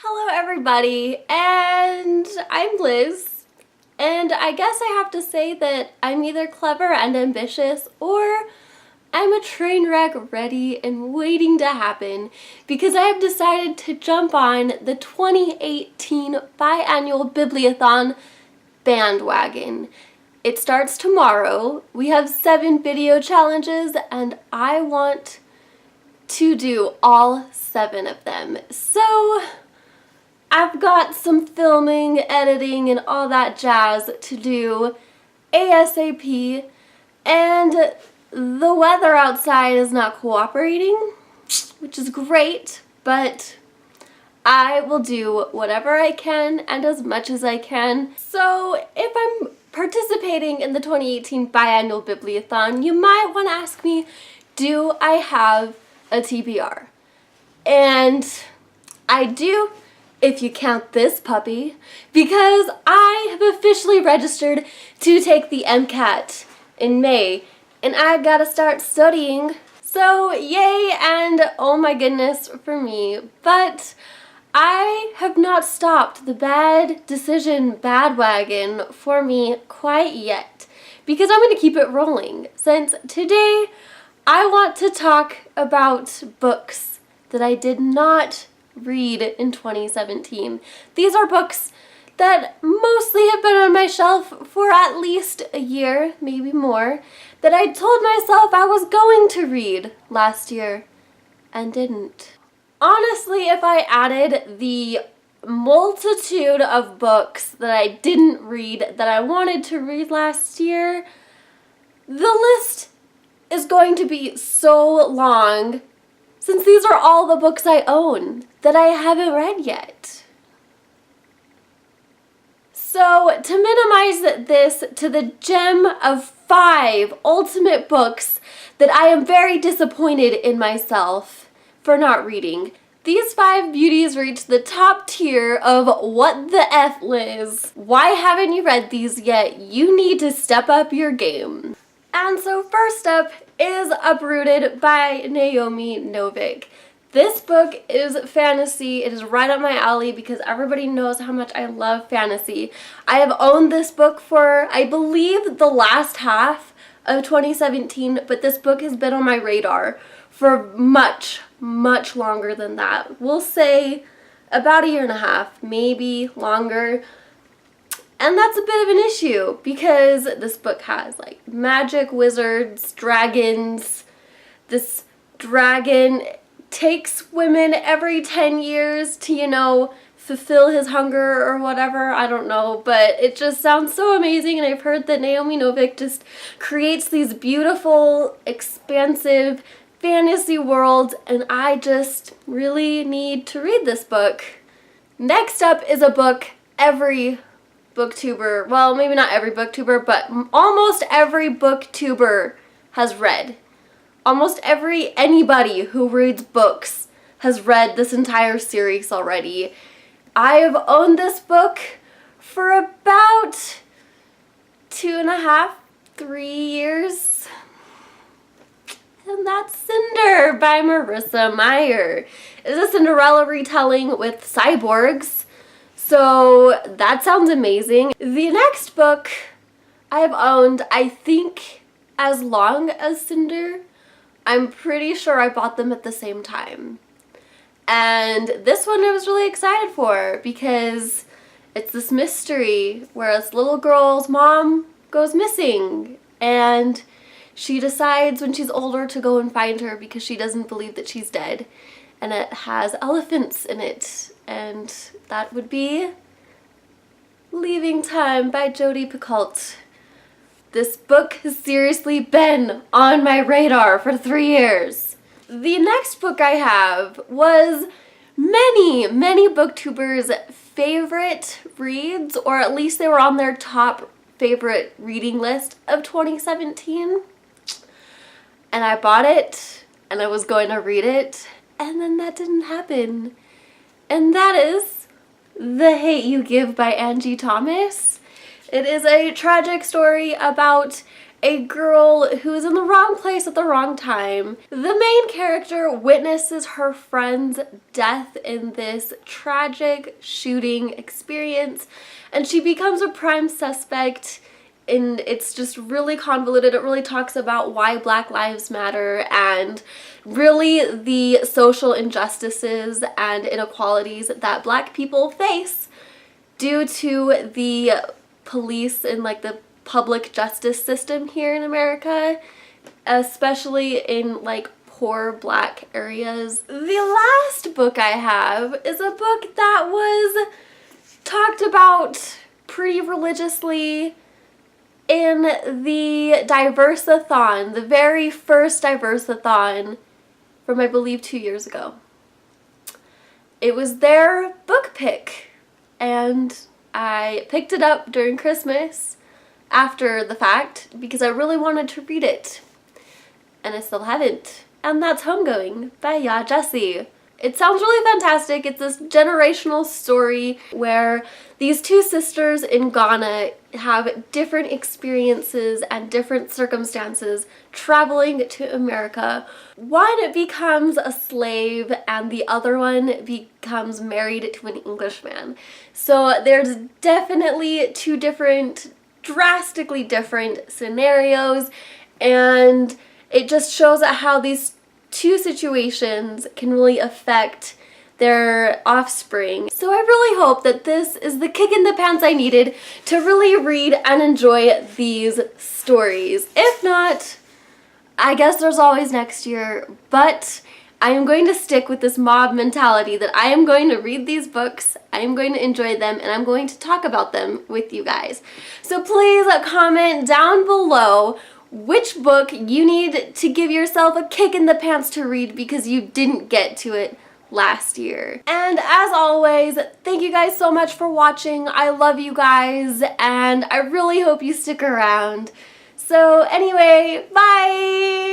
Hello everybody, and I'm Liz, and I guess I have to say that I'm either clever and ambitious, or I'm a train wreck ready and waiting to happen, because I have decided to jump on the 2018 Biannual Bibliothon bandwagon. It starts tomorrow. We have 7 video challenges, and I want to do all 7 of them. So I've got some filming, editing, and all that jazz to do ASAP, and the weather outside is not cooperating, which is great, but I will do whatever I can and as much as I can. So if I'm participating in the 2018 Biannual Bibliothon, you might want to ask me, do I have a TBR? And I do, if you count this puppy, because I have officially registered to take the MCAT in May, and I gotta start studying. So yay, and oh my goodness for me, but I have not stopped the bad decision bandwagon for me quite yet, because I'm gonna keep it rolling, since today I want to talk about books that I did not read in 2017. These are books that mostly have been on my shelf for at least a year, maybe more, that I told myself I was going to read last year and didn't. Honestly, if I added the multitude of books that I didn't read that I wanted to read last year, the list is going to be so long, since these are all the books I own that I haven't read yet. So to minimize this to the gem of 5 ultimate books that I am very disappointed in myself for not reading, these 5 beauties reach the top tier of what the F, Liz. Why haven't you read these yet? You need to step up your game. And so first up is Uprooted by Naomi Novik. This book is fantasy. It is right up my alley because everybody knows how much I love fantasy. I have owned this book for, I believe, the last half of 2017, but this book has been on my radar for much, much longer than that. We'll say about a year and a half, maybe longer. And that's a bit of an issue because this book has like magic, wizards, dragons. This dragon takes women every 10 years to, fulfill his hunger or whatever. I don't know, but it just sounds so amazing. And I've heard that Naomi Novik just creates these beautiful, expansive fantasy worlds, and I just really need to read this book. Next up is a book every booktuber, well, maybe not every booktuber, but almost every booktuber has read. Almost anybody who reads books has read this entire series already. I have owned this book for about 2.5, 3 years. And that's Cinder by Marissa Meyer. It's a Cinderella retelling with cyborgs. So that sounds amazing. The next book I have owned, I think, as long as Cinder. I'm pretty sure I bought them at the same time. And this one I was really excited for because it's this mystery where this little girl's mom goes missing, and she decides when she's older to go and find her because she doesn't believe that she's dead. And it has elephants in it. And that would be Leaving Time by Jodi Picoult. This book has seriously been on my radar for 3 years. The next book I have was many, many booktubers' favorite reads, or at least they were on their top favorite reading list of 2017. And I bought it, and I was going to read it, and then that didn't happen. And that is The Hate You Give by Angie Thomas. It is a tragic story about a girl who is in the wrong place at the wrong time. The main character witnesses her friend's death in this tragic shooting experience, and she becomes a prime suspect. And it's just really convoluted. It really talks about why Black Lives Matter and really the social injustices and inequalities that Black people face due to the police and like the public justice system here in America, especially in like poor Black areas. The last book I have is a book that was talked about pretty religiously in the Diversathon, the very first Diversathon from I believe 2 years ago. It was their book pick, and I picked it up during Christmas after the fact because I really wanted to read it, and I still haven't. And that's Homegoing by Ya Jessie. It sounds really fantastic. It's this generational story where these two sisters in Ghana have different experiences and different circumstances traveling to America. One becomes a slave and the other one becomes married to an Englishman. So there's definitely two different, drastically different scenarios, and it just shows how these two situations can really affect their offspring. So I really hope that this is the kick in the pants I needed to really read and enjoy these stories. If not, I guess there's always next year, but I am going to stick with this mob mentality that I am going to read these books, I am going to enjoy them, and I'm going to talk about them with you guys. So please comment down below which book you need to give yourself a kick in the pants to read because you didn't get to it last year. And as always, thank you guys so much for watching. I love you guys, and I really hope you stick around. So anyway, bye!